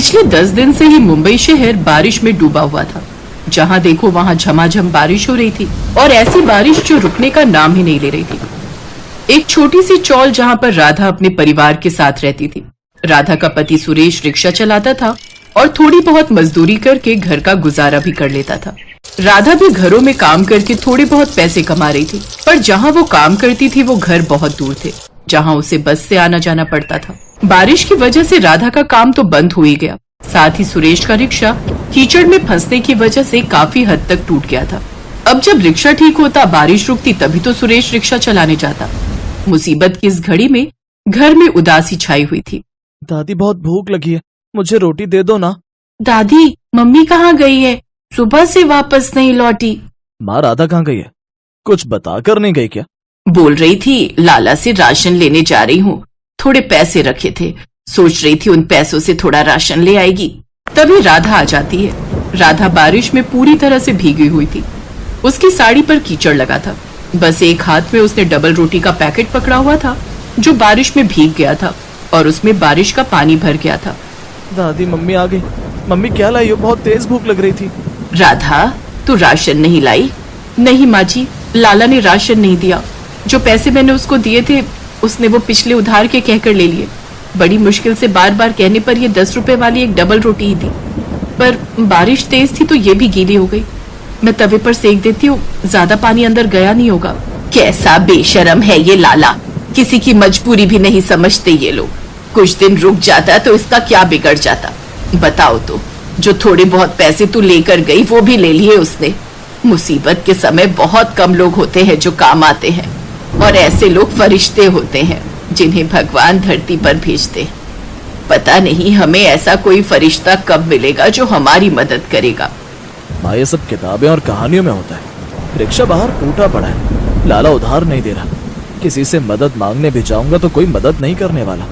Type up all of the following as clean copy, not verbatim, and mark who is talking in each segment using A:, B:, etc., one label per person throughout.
A: पिछले 10 दिन से ही मुंबई शहर बारिश में डूबा हुआ था। जहां देखो वहां झमाझम बारिश हो रही थी और ऐसी बारिश जो रुकने का नाम ही नहीं ले रही थी। एक छोटी सी चौल जहां पर राधा अपने परिवार के साथ रहती थी। राधा का पति सुरेश रिक्शा चलाता था और थोड़ी बहुत मजदूरी करके घर का गुजारा भी कर लेता था। राधा भी घरों में काम करके थोड़े बहुत पैसे कमा रही थी, पर जहां वो काम करती थी वो घर बहुत दूर थे, जहां उसे बस से आना जाना पड़ता था। बारिश की वजह से राधा का काम तो बंद हो ही गया, साथ ही सुरेश का रिक्शा कीचड़ में फंसने की वजह से काफी हद तक टूट गया था। अब जब रिक्शा ठीक होता, बारिश रुकती, तभी तो सुरेश रिक्शा चलाने जाता। मुसीबत की इस घड़ी में घर में उदासी छाई हुई थी।
B: दादी बहुत भूख लगी है, मुझे रोटी दे दो ना।
A: दादी, मम्मी कहाँ गई है? सुबह से वापस नहीं लौटी।
B: माँ राधा कहाँ गई है? कुछ बताकर नहीं गई क्या?
A: बोल रही थी लाला से राशन लेने जा रही हूँ, थोड़े पैसे रखे थे, सोच रही थी उन पैसों से थोड़ा राशन ले आएगी। तभी राधा आ जाती है। राधा बारिश में पूरी तरह से भीगी हुई थी, उसकी साड़ी पर कीचड़ लगा था। बस एक हाथ में उसने डबल रोटी का पैकेट पकड़ा हुआ था जो बारिश में भीग गया था और उसमें बारिश का पानी भर गया था।
B: दादी, मम्मी आ गई। मम्मी क्या लाई हो? बहुत तेज भूख लग रही थी।
A: राधा, तू राशन नहीं लाई? नहीं माँ जी, लाला ने राशन नहीं दिया। जो पैसे मैंने उसको दिए थे उसने वो पिछले उधार के कहकर ले लिए। बड़ी मुश्किल से बार बार कहने पर ये 10 रुपए वाली एक डबल रोटी ही दी, पर बारिश तेज थी तो ये भी गीली हो गई। मैं तवे पर सेक देती हूँ, ज्यादा पानी अंदर गया नहीं होगा। कैसा बेशरम है ये लाला, किसी की मजबूरी भी नहीं समझते ये लोग। कुछ दिन रुक जाता तो इसका क्या बिगड़ जाता? बताओ तो, जो थोड़े बहुत पैसे तू लेकर गई वो भी ले लिए उसने। मुसीबत के समय बहुत कम लोग होते हैं जो काम आते हैं, और ऐसे लोग फरिश्ते होते हैं जिन्हें भगवान धरती पर भेजते हैं। पता नहीं हमें ऐसा कोई फरिश्ता कब मिलेगा जो हमारी मदद करेगा।
B: माँ, ये सब किताबें और कहानियों में होता है। रिक्शा बाहर टूटा पड़ा है, लाला उधार नहीं दे रहा। किसी से मदद मांगने भी जाऊंगा तो कोई मदद नहीं करने वाला।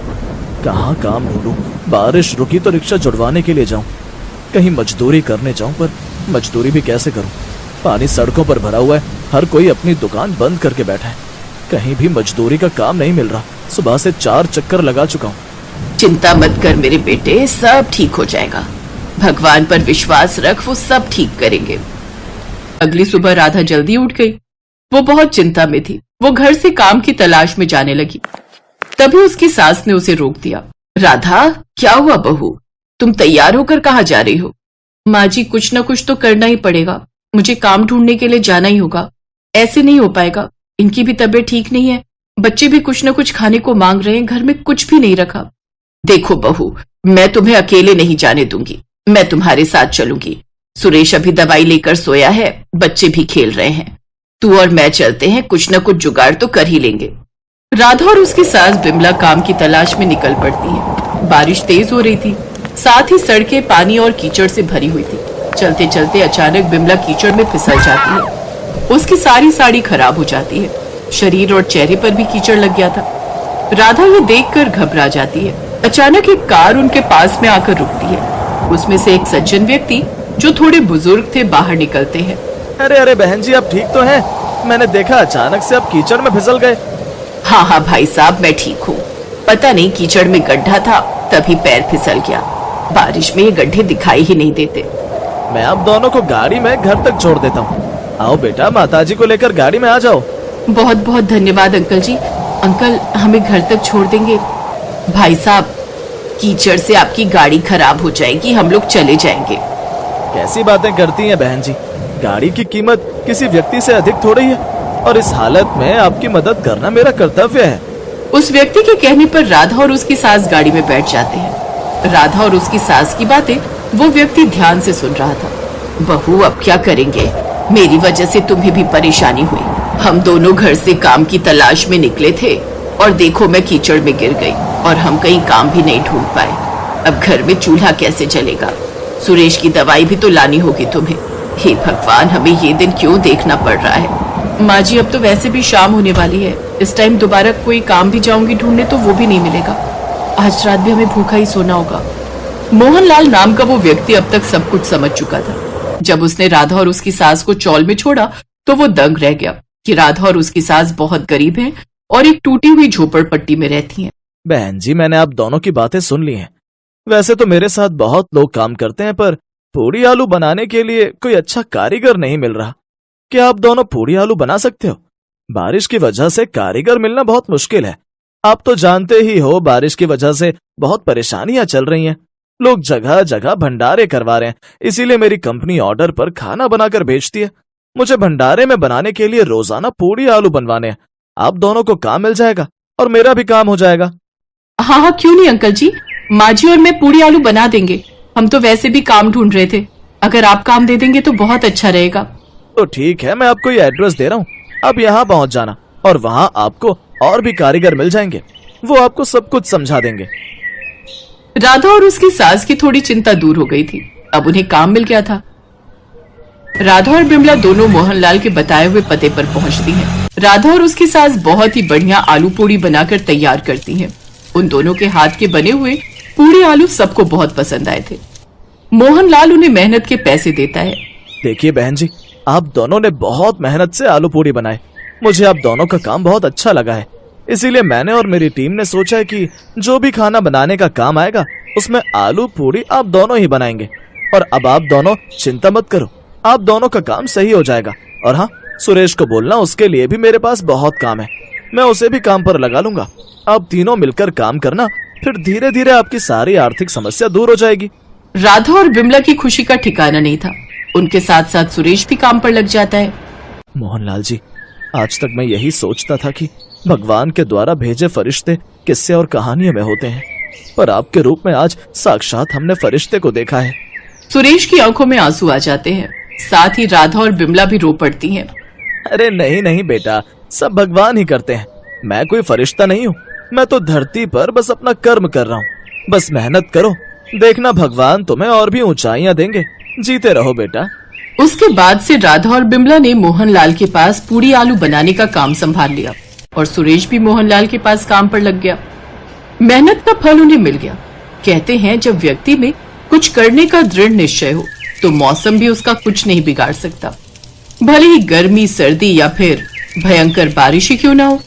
B: कहाँ काम ढूंढूं? बारिश रुकी तो रिक्शा जुड़वाने के लिए जाऊं, कहीं मजदूरी करने जाऊं, पर मजदूरी भी कैसे करूं? पानी सड़कों पर भरा हुआ है, हर कोई अपनी दुकान बंद करके बैठा है। कहीं भी मजदूरी का काम नहीं मिल रहा। सुबह से 4 चक्कर लगा चुका हूँ।
A: चिंता मत कर मेरे बेटे, सब ठीक हो जाएगा। भगवान पर विश्वास रख, वो सब ठीक करेंगे। अगली सुबह राधा जल्दी उठ गई। वो बहुत चिंता में थी। वो घर से काम की तलाश में जाने लगी। तभी उसकी सास ने उसे रोक दिया। राधा, क्या हुआ बहू? तुम तैयार होकर कहाँ जा रही हो? माँ जी, कुछ न कुछ तो करना ही पड़ेगा। मुझे काम ढूंढने के लिए जाना ही होगा। ऐसे नहीं हो पाएगा। इनकी भी तबीयत ठीक नहीं है, बच्चे भी कुछ न कुछ खाने को मांग रहे हैं, घर में कुछ भी नहीं रखा। देखो बहू, मैं तुम्हें अकेले नहीं जाने दूंगी, मैं तुम्हारे साथ चलूंगी। सुरेश अभी दवाई लेकर सोया है, बच्चे भी खेल रहे हैं। तू और मैं चलते हैं, कुछ न कुछ जुगाड़ तो कर ही लेंगे। राधा और उसकी सास बिमला काम की तलाश में निकल पड़ती है। बारिश तेज हो रही थी, साथ ही सड़कें पानी और कीचड़ से भरी हुई थी। चलते चलते अचानक बिमला कीचड़ में फिसल जाती है। उसकी सारी साड़ी खराब हो जाती है, शरीर और चेहरे पर भी कीचड़ लग गया था। राधा ये देखकर घबरा जाती है। अचानक एक कार उनके पास में आकर रुकती है। उसमें से एक सज्जन व्यक्ति जो थोड़े बुजुर्ग थे बाहर निकलते हैं।
B: अरे अरे बहन जी, आप ठीक तो हैं? मैंने देखा अचानक से आप कीचड़ में फिसल गए।
A: हाँ हाँ भाई साहब, मैं ठीक हूँ। पता नहीं कीचड़ में गड्ढा था, तभी पैर फिसल गया। बारिश में ये गड्ढे दिखाई ही नहीं देते।
B: मैं आप दोनों को गाड़ी में घर तक छोड़ देता हूँ। आओ बेटा, माताजी को लेकर गाड़ी में आ जाओ।
A: बहुत बहुत धन्यवाद अंकल जी। अंकल, हमें घर तक छोड़ देंगे? भाई साहब, कीचड़ से आपकी गाड़ी खराब हो जाएगी, हम लोग चले जाएंगे।
B: कैसी बातें करती हैं बहन जी? गाड़ी की कीमत किसी व्यक्ति से अधिक थोड़ी है, और इस हालत में आपकी मदद करना मेरा कर्तव्य है।
A: उस व्यक्ति के कहने पर राधा और उसकी सास गाड़ी में बैठ जाते हैं। राधा और उसकी सास की बातें वो व्यक्ति ध्यान से सुन रहा था। बहू, अब क्या करेंगे? मेरी वजह से तुम्हें भी परेशानी हुई। हम दोनों घर से काम की तलाश में निकले थे और देखो मैं कीचड़ में गिर गई और हम कहीं काम भी नहीं ढूंढ पाए। अब घर में चूल्हा कैसे चलेगा? सुरेश की दवाई भी तो लानी होगी तुम्हें। हे भगवान, हमें ये दिन क्यों देखना पड़ रहा है? माँ जी, अब तो वैसे भी शाम होने वाली है। इस टाइम दोबारा कोई काम भी जाऊंगी ढूंढने तो वो भी नहीं मिलेगा। आज रात भी हमें भूखा ही सोना होगा। मोहनलाल नाम का वो व्यक्ति अब तक सब कुछ समझ चुका था। जब उसने राधा और उसकी सास को चौल में छोड़ा तो वो दंग रह गया कि राधा और उसकी सास बहुत गरीब हैं और एक टूटी हुई झोपड़पट्टी में रहती हैं।
B: बहन जी, मैंने आप दोनों की बातें सुन ली हैं। वैसे तो मेरे साथ बहुत लोग काम करते हैं, पर पूड़ी आलू बनाने के लिए कोई अच्छा कारीगर नहीं मिल रहा। क्या आप दोनों पूड़ी आलू बना सकते हो? बारिश की वजह से कारीगर मिलना बहुत मुश्किल है। आप तो जानते ही हो, बारिश की वजह से बहुत परेशानियां चल रही हैं। लोग जगह जगह भंडारे करवा रहे हैं, इसीलिए मेरी कंपनी ऑर्डर पर खाना बनाकर भेजती है। मुझे भंडारे में बनाने के लिए रोजाना पूड़ी आलू बनवाने हैं। आप दोनों को काम मिल जाएगा और मेरा भी काम हो जाएगा।
A: हाँ हाँ, क्यों नहीं अंकल जी, माँ जी और मैं पूड़ी आलू बना देंगे। हम तो वैसे भी काम ढूंढ रहे थे, अगर आप काम दे देंगे तो बहुत अच्छा रहेगा।
B: तो ठीक है, मैं आपको ये एड्रेस दे रहा हूँ, आप यहाँ पहुंच जाना और वहाँ आपको और भी कारीगर मिल जाएंगे, वो आपको सब कुछ समझा देंगे।
A: राधा और उसकी सास की थोड़ी चिंता दूर हो गई थी, अब उन्हें काम मिल गया था। राधा और बिमला दोनों मोहनलाल के बताए हुए पते पर पहुंचती हैं। राधा और उसकी सास बहुत ही बढ़िया आलू पूड़ी बनाकर तैयार करती हैं। उन दोनों के हाथ के बने हुए पूड़ी आलू सबको बहुत पसंद आए थे। मोहनलाल उन्हें मेहनत के पैसे देता है।
B: देखिए बहन जी, आप दोनों ने बहुत मेहनत से आलू पूड़ी बनाए। मुझे आप दोनों का काम बहुत अच्छा लगा है, इसीलिए मैंने और मेरी टीम ने सोचा है कि जो भी खाना बनाने का काम आएगा उसमें आलू पूड़ी आप दोनों ही बनाएंगे। और अब आप दोनों चिंता मत करो, आप दोनों का काम सही हो जाएगा। और हाँ, सुरेश को बोलना, उसके लिए भी मेरे पास बहुत काम है, मैं उसे भी काम पर लगा लूंगा। आप तीनों मिलकर काम करना, फिर धीरे धीरे आपकी सारी आर्थिक समस्या दूर हो जाएगी।
A: राधा और बिमला की खुशी का ठिकाना नहीं था। उनके साथ साथ सुरेश भी काम पर लग जाता है।
B: मोहनलाल जी, आज तक मैं यही सोचता था कि भगवान के द्वारा भेजे फरिश्ते किस्से और कहानियों में होते हैं, पर आपके रूप में आज साक्षात हमने फरिश्ते को देखा है।
A: सुरेश की आंखों में आंसू आ जाते हैं, साथ ही राधा और बिमला भी रो पड़ती हैं।
B: अरे नहीं नहीं बेटा, सब भगवान ही करते हैं, मैं कोई फरिश्ता नहीं हूँ। मैं तो धरती पर बस अपना कर्म कर रहा हूँ। बस मेहनत करो, देखना भगवान तुम्हें और भी ऊंचाइयां देंगे। जीते रहो बेटा।
A: उसके बाद से राधा और बिमला ने मोहनलाल के पास पूड़ी आलू बनाने का काम संभाल लिया और सुरेश भी मोहनलाल के पास काम पर लग गया। मेहनत का फल उन्हें मिल गया। कहते हैं, जब व्यक्ति में कुछ करने का दृढ़ निश्चय हो तो मौसम भी उसका कुछ नहीं बिगाड़ सकता, भले ही गर्मी, सर्दी या फिर भयंकर बारिश ही क्यों ना हो।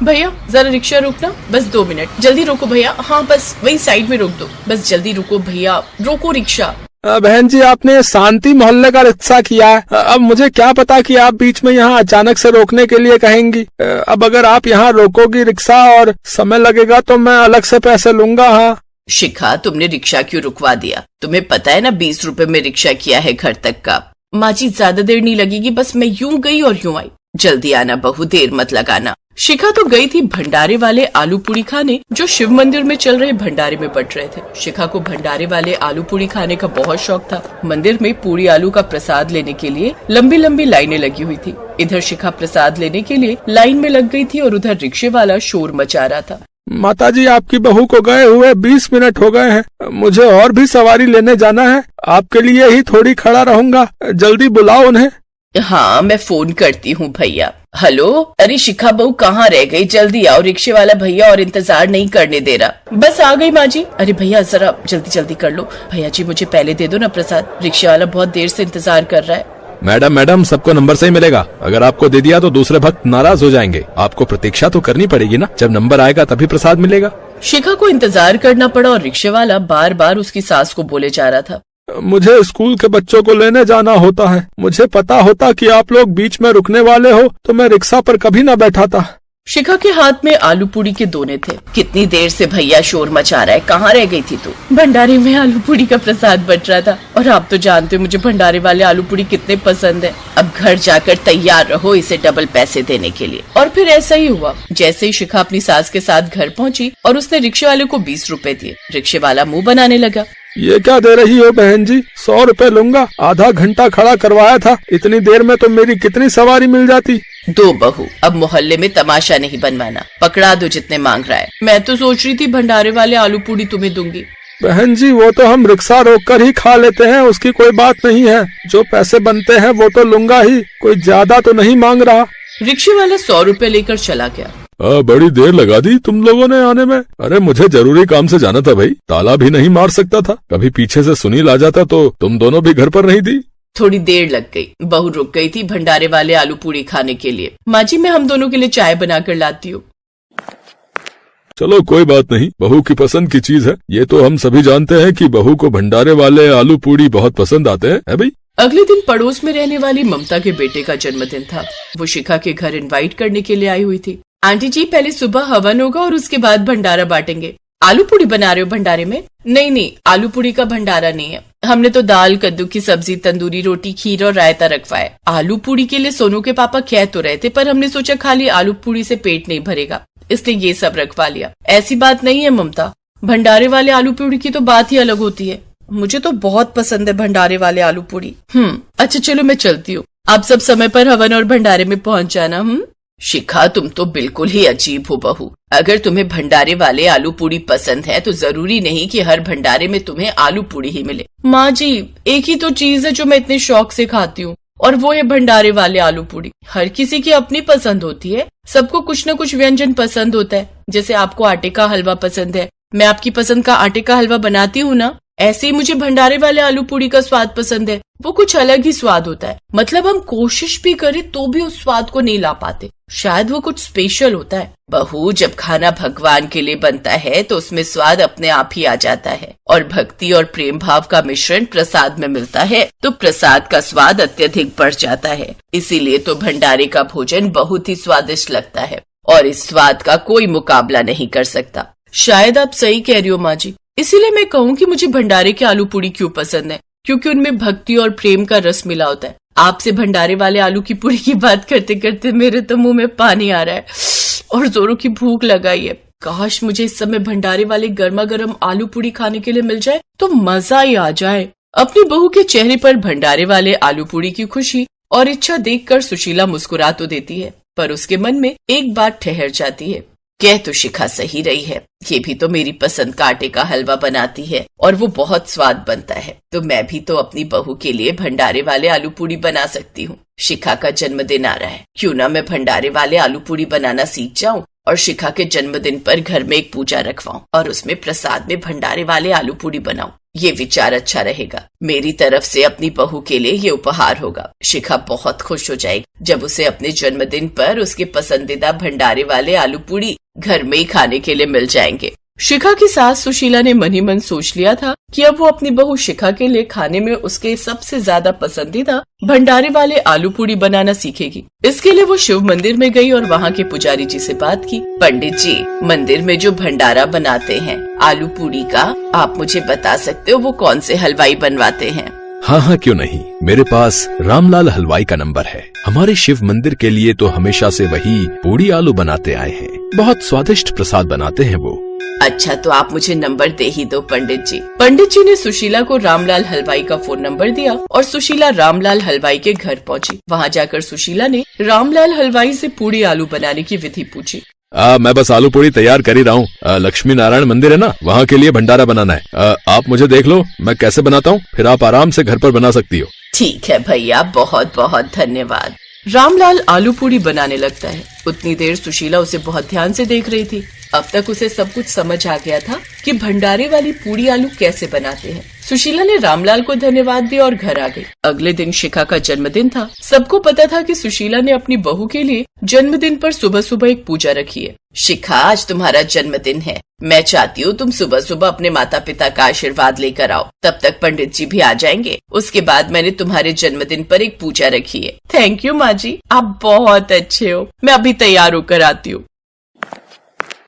A: भैया जरा रिक्शा रोकना, बस 2 मिनट, जल्दी रोको भैया। हाँ बस वही साइड में रोक दो, बस जल्दी रुको भैया, रोको रिक्शा।
C: बहन जी, आपने शांति मोहल्ले का रिक्शा किया है, अब मुझे क्या पता कि आप बीच में यहाँ अचानक से रोकने के लिए कहेंगी। अब अगर आप यहाँ रोकोगी रिक्शा और समय लगेगा तो मैं अलग से पैसे लूंगा। हाँ
A: शिखा, तुमने रिक्शा क्यों रुकवा दिया? तुम्हें पता है ना 20 रुपए में रिक्शा किया है घर तक का। माँ जी ज्यादा देर नहीं लगेगी, बस मैं यूं गई और यूं आई। जल्दी आना बहू, देर मत लगाना। शिखा तो गई थी भंडारे वाले आलू पूड़ी खाने, जो शिव मंदिर में चल रहे भंडारे में बट रहे थे। शिखा को भंडारे वाले आलू पूड़ी खाने का बहुत शौक था। मंदिर में पूड़ी आलू का प्रसाद लेने के लिए लंबी लंबी लाइनें लगी हुई थी। इधर शिखा प्रसाद लेने के लिए लाइन में लग गई थी और उधर रिक्शे वाला शोर मचा रहा था।
C: माताजी, आपकी बहू को गए हुए 20 मिनट हो गए हैं, मुझे और भी सवारी लेने जाना है। आपके लिए ही थोड़ी खड़ा रहूंगा, जल्दी बुलाओ उन्हें।
A: हाँ मैं फोन करती हूँ भैया। हेलो, अरे शिखा बहू कहाँ रह गई? जल्दी आओ, रिक्शे वाला भैया और इंतजार नहीं करने दे रहा। बस आ गई माँ जी। अरे भैया जरा जल्दी जल्दी कर लो। भैया जी मुझे पहले दे दो ना प्रसाद, रिक्शे वाला बहुत देर से इंतजार कर रहा है।
D: मैडम, सबको नंबर से ही मिलेगा। अगर आपको दे दिया तो दूसरे भक्त नाराज हो जाएंगे। आपको प्रतीक्षा तो करनी पड़ेगी ना, जब नंबर आएगा तभी प्रसाद मिलेगा।
A: शिखा को इंतजार करना पड़ा और रिक्शे वाला बार बार उसकी सास को बोले जा रहा था।
C: मुझे स्कूल के बच्चों को लेने जाना होता है। मुझे पता होता कि आप लोग बीच में रुकने वाले हो तो मैं रिक्शा पर कभी न बैठाता।
A: शिखा के हाथ में आलू पूड़ी के दोने थे। कितनी देर से भैया शोर मचा रहा है, कहाँ रह गई थी तू? भंडारे में आलू पूड़ी का प्रसाद बट रहा था और आप तो जानते हो मुझे भंडारे वाले आलू पूड़ी कितने पसंद है। अब घर जाकर तैयार रहो इसे डबल पैसे देने के लिए। और फिर ऐसा ही हुआ। जैसे ही शिखा अपनी सास के साथ घर पहुँची और उसने रिक्शे वाले को 20 रुपए दिए, रिक्शे वाला मुँह बनाने लगा।
C: ये क्या दे रही हो बहन जी? 100 रुपए लूंगा। आधा घंटा खड़ा करवाया था, इतनी देर में तो मेरी कितनी सवारी मिल जाती।
A: दो बहू, अब मोहल्ले में तमाशा नहीं बनवाना, पकड़ा दो जितने मांग रहा है। मैं तो सोच रही थी भंडारे वाले आलू पूड़ी तुम्हें दूंगी।
C: बहन जी, वो तो हम रिक्शा रोक कर ही खा लेते हैं, उसकी कोई बात नहीं है। जो पैसे बनते हैं वो तो लूंगा ही, कोई ज्यादा तो नहीं मांग रहा।
A: रिक्शे वाला 100 रुपए लेकर चला गया।
D: बड़ी देर लगा दी तुम लोगों ने आने में। अरे मुझे जरूरी काम से जाना था भाई, ताला भी नहीं मार सकता था। कभी पीछे से सुनील आ जाता तो तुम दोनों भी घर पर नहीं थी।
A: थोड़ी देर लग गई। बहू रुक गई थी भंडारे वाले आलू पूरी खाने के लिए। माँ जी, मैं हम दोनों के लिए चाय बनाकर लाती हूँ।
D: चलो कोई बात नहीं, बहू की पसंद की चीज है। ये तो हम सभी जानते हैं कि बहू को भंडारे वाले आलू पूरी बहुत पसंद आते हैं, है भाई।
A: अगले दिन पड़ोस में रहने वाली ममता के बेटे का जन्मदिन था। वो शिखा के घर इनवाइट करने के लिए आई हुई थी। आंटी जी, पहले सुबह हवन होगा और उसके बाद भंडारा बांटेंगे। आलू पूरी बना रहे हो भंडारे में? नहीं, आलू पूरी का भंडारा नहीं है। हमने तो दाल, कद्दू की सब्जी, तंदूरी रोटी, खीर और रायता रखवा है। आलू पूरी के लिए सोनू के पापा कह तो रहे थे, पर हमने सोचा खाली आलू पूरी से पेट नहीं भरेगा, इसलिए ये सब रखवा लिया। ऐसी बात नहीं है ममता, भंडारे वाले आलू पूरी की तो बात ही अलग होती है। मुझे तो बहुत पसंद है भंडारे वाले आलू पूरी। अच्छा चलो मैं चलती हूँ, आप सब समय पर हवन और भंडारे में पहुँच जाना। शिखा, तुम तो बिल्कुल ही अजीब हो बहू। अगर तुम्हें भंडारे वाले आलू पूरी पसंद है तो जरूरी नहीं कि हर भंडारे में तुम्हें आलू पूरी ही मिले। माँ जी, एक ही तो चीज है जो मैं इतने शौक से खाती हूँ, और वो है भंडारे वाले आलू पूरी। हर किसी की अपनी पसंद होती है, सबको कुछ न कुछ व्यंजन पसंद होता है। जैसे आपको आटे का हलवा पसंद है, मैं आपकी पसंद का आटे का हलवा बनाती हूँ ना, ऐसे ही मुझे भंडारे वाले आलू पूरी का स्वाद पसंद है। वो कुछ अलग ही स्वाद होता है। मतलब हम कोशिश भी करें तो भी उस स्वाद को नहीं ला पाते। शायद वो कुछ स्पेशल होता है। बहू, जब खाना भगवान के लिए बनता है तो उसमें स्वाद अपने आप ही आ जाता है, और भक्ति और प्रेम भाव का मिश्रण प्रसाद में मिलता है तो प्रसाद का स्वाद अत्यधिक बढ़ जाता है। इसीलिए तो भंडारे का भोजन बहुत ही स्वादिष्ट लगता है, और इस स्वाद का कोई मुकाबला नहीं कर सकता। शायद आप सही कह रही हो माँ जी। इसीलिए मैं कहूँ कि मुझे भंडारे के आलू पूरी क्यों पसंद है, क्योंकि उनमें भक्ति और प्रेम का रस मिला होता है। आपसे भंडारे वाले आलू की पूरी की बात करते करते मेरे तो मुंह में पानी आ रहा है और जोरों की भूख लगाई है। काश मुझे इस समय भंडारे वाले गर्मा गर्म आलू पूरी खाने के लिए मिल जाए तो मजा ही आ जाए। अपनी बहू के चेहरे पर भंडारे वाले आलू पूरी की खुशी और इच्छा देखकर सुशीला मुस्कुरा तो देती है, पर उसके मन में एक बात ठहर जाती है। कह तो शिखा सही रही है, ये भी तो मेरी पसंद का आटे का हलवा बनाती है और वो बहुत स्वाद बनता है, तो मैं भी तो अपनी बहू के लिए भंडारे वाले आलू पूरी बना सकती हूँ। शिखा का जन्मदिन आ रहा है, क्यों ना मैं भंडारे वाले आलू पूरी बनाना सीख जाऊँ और शिखा के जन्मदिन पर घर में एक पूजा रखवाऊं और उसमें प्रसाद में भंडारे वाले आलू पूरी बनाऊं। ये विचार अच्छा रहेगा। मेरी तरफ से अपनी बहू के लिए ये उपहार होगा। शिखा बहुत खुश हो जाएगी जब उसे अपने जन्मदिन पर उसके पसंदीदा भंडारे वाले आलू पूरी घर में ही खाने के लिए मिल जाएंगे। शिखा की सास सुशीला ने मन ही मन सोच लिया था कि अब वो अपनी बहू शिखा के लिए खाने में उसके सबसे ज्यादा पसंदीदा भंडारे वाले आलू पूरी बनाना सीखेगी। इसके लिए वो शिव मंदिर में गई और वहाँ के पुजारी जी से बात की। पंडित जी, मंदिर में जो भंडारा बनाते हैं आलू पूरी का, आप मुझे बता सकते हो वो कौन से हलवाई बनवाते हैं?
D: हाँ, क्यों नहीं। मेरे पास रामलाल हलवाई का नंबर है। हमारे शिव मंदिर के लिए तो हमेशा से वही पूरी आलू बनाते आए हैं। बहुत स्वादिष्ट प्रसाद बनाते हैं वो।
A: अच्छा, तो आप मुझे नंबर दे ही दो पंडित जी। पंडित जी ने सुशीला को रामलाल हलवाई का फोन नंबर दिया और सुशीला रामलाल हलवाई के घर पहुंची। वहां जाकर सुशीला ने रामलाल हलवाई से पूरी आलू बनाने की विधि पूछी।
D: मैं बस आलू पूरी तैयार कर ही रहा हूँ। लक्ष्मी नारायण मंदिर है ना, वहाँ के लिए भंडारा बनाना है। आप मुझे देख लो मैं कैसे बनाता हूँ, फिर आप आराम से घर पर बना सकती हो।
A: ठीक है भैया, बहुत बहुत धन्यवाद। रामलाल आलू पूरी बनाने लगता है। उतनी देर सुशीला उसे बहुत ध्यान से देख रही थी। अब तक उसे सब कुछ समझ आ गया था कि भंडारे वाली पूरी आलू कैसे बनाते हैं। सुशीला ने रामलाल को धन्यवाद दिया और घर आ गई। अगले दिन शिखा का जन्मदिन था। सबको पता था कि सुशीला ने अपनी बहू के लिए जन्मदिन पर सुबह सुबह एक पूजा रखी है। शिखा, आज तुम्हारा जन्मदिन है। मैं चाहती हूँ तुम सुबह सुबह अपने माता पिता का आशीर्वाद लेकर आओ। तब तक पंडित जी भी आ जाएंगे। उसके बाद मैंने तुम्हारे जन्मदिन पर एक पूजा रखी है। थैंक यू माँ जी, आप बहुत अच्छे हो। मैं अभी तैयार होकर आती हूँ।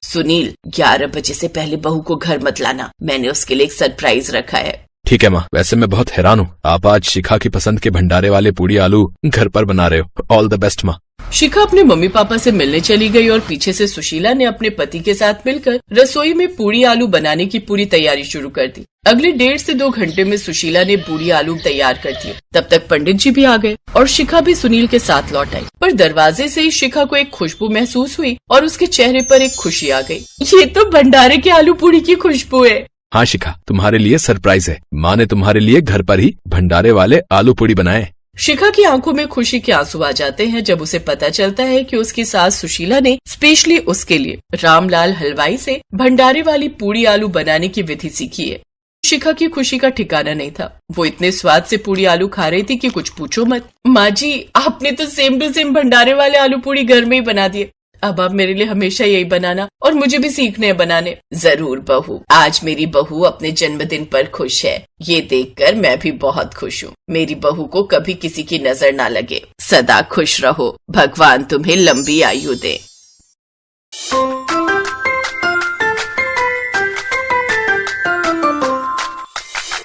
A: सुनील, 11 बजे से पहले बहू को घर मत लाना, मैंने उसके लिए एक सरप्राइज रखा है।
D: ठीक है माँ, वैसे मैं बहुत हैरान हूँ, आप आज शिखा की पसंद के भंडारे वाले पूरी आलू घर पर बना रहे हो। ऑल द बेस्ट माँ।
A: शिखा अपने मम्मी पापा से मिलने चली गई और पीछे से सुशीला ने अपने पति के साथ मिलकर रसोई में पूरी आलू बनाने की पूरी तैयारी शुरू कर दी। अगले 1.5 से 2 घंटे में सुशीला ने पूरी आलू तैयार कर दिए। तब तक पंडित जी भी आ गए और शिखा भी सुनील के साथ लौट आई। पर दरवाजे से ही शिखा को एक खुशबू महसूस हुई और उसके चेहरे पर एक खुशी आ गई। ये तो भंडारे के आलू पूरी की खुशबू है।
D: हाँ शिखा, तुम्हारे लिए सरप्राइज है। माँ ने तुम्हारे लिए घर पर ही भंडारे वाले आलू पूरी बनाए।
A: शिखा की आंखों में खुशी के आंसू आ जाते हैं जब उसे पता चलता है कि उसकी सास सुशीला ने स्पेशली उसके लिए रामलाल हलवाई से भंडारे वाली पूरी आलू बनाने की विधि सीखी है। शिखा की खुशी का ठिकाना नहीं था। वो इतने स्वाद से पूड़ी आलू खा रही थी कि कुछ पूछो मत। माँ जी, आपने तो सेम टू सेम भंडारे वाले आलू पूड़ी घर में ही बना दिए। अब आप मेरे लिए हमेशा यही बनाना और मुझे भी सीखने हैं बनाने। जरूर बहू, आज मेरी बहू अपने जन्मदिन पर खुश है, ये देखकर मैं भी बहुत खुश हूँ। मेरी बहू को कभी किसी की नजर ना लगे। सदा खुश रहो, भगवान तुम्हें लंबी आयु दे।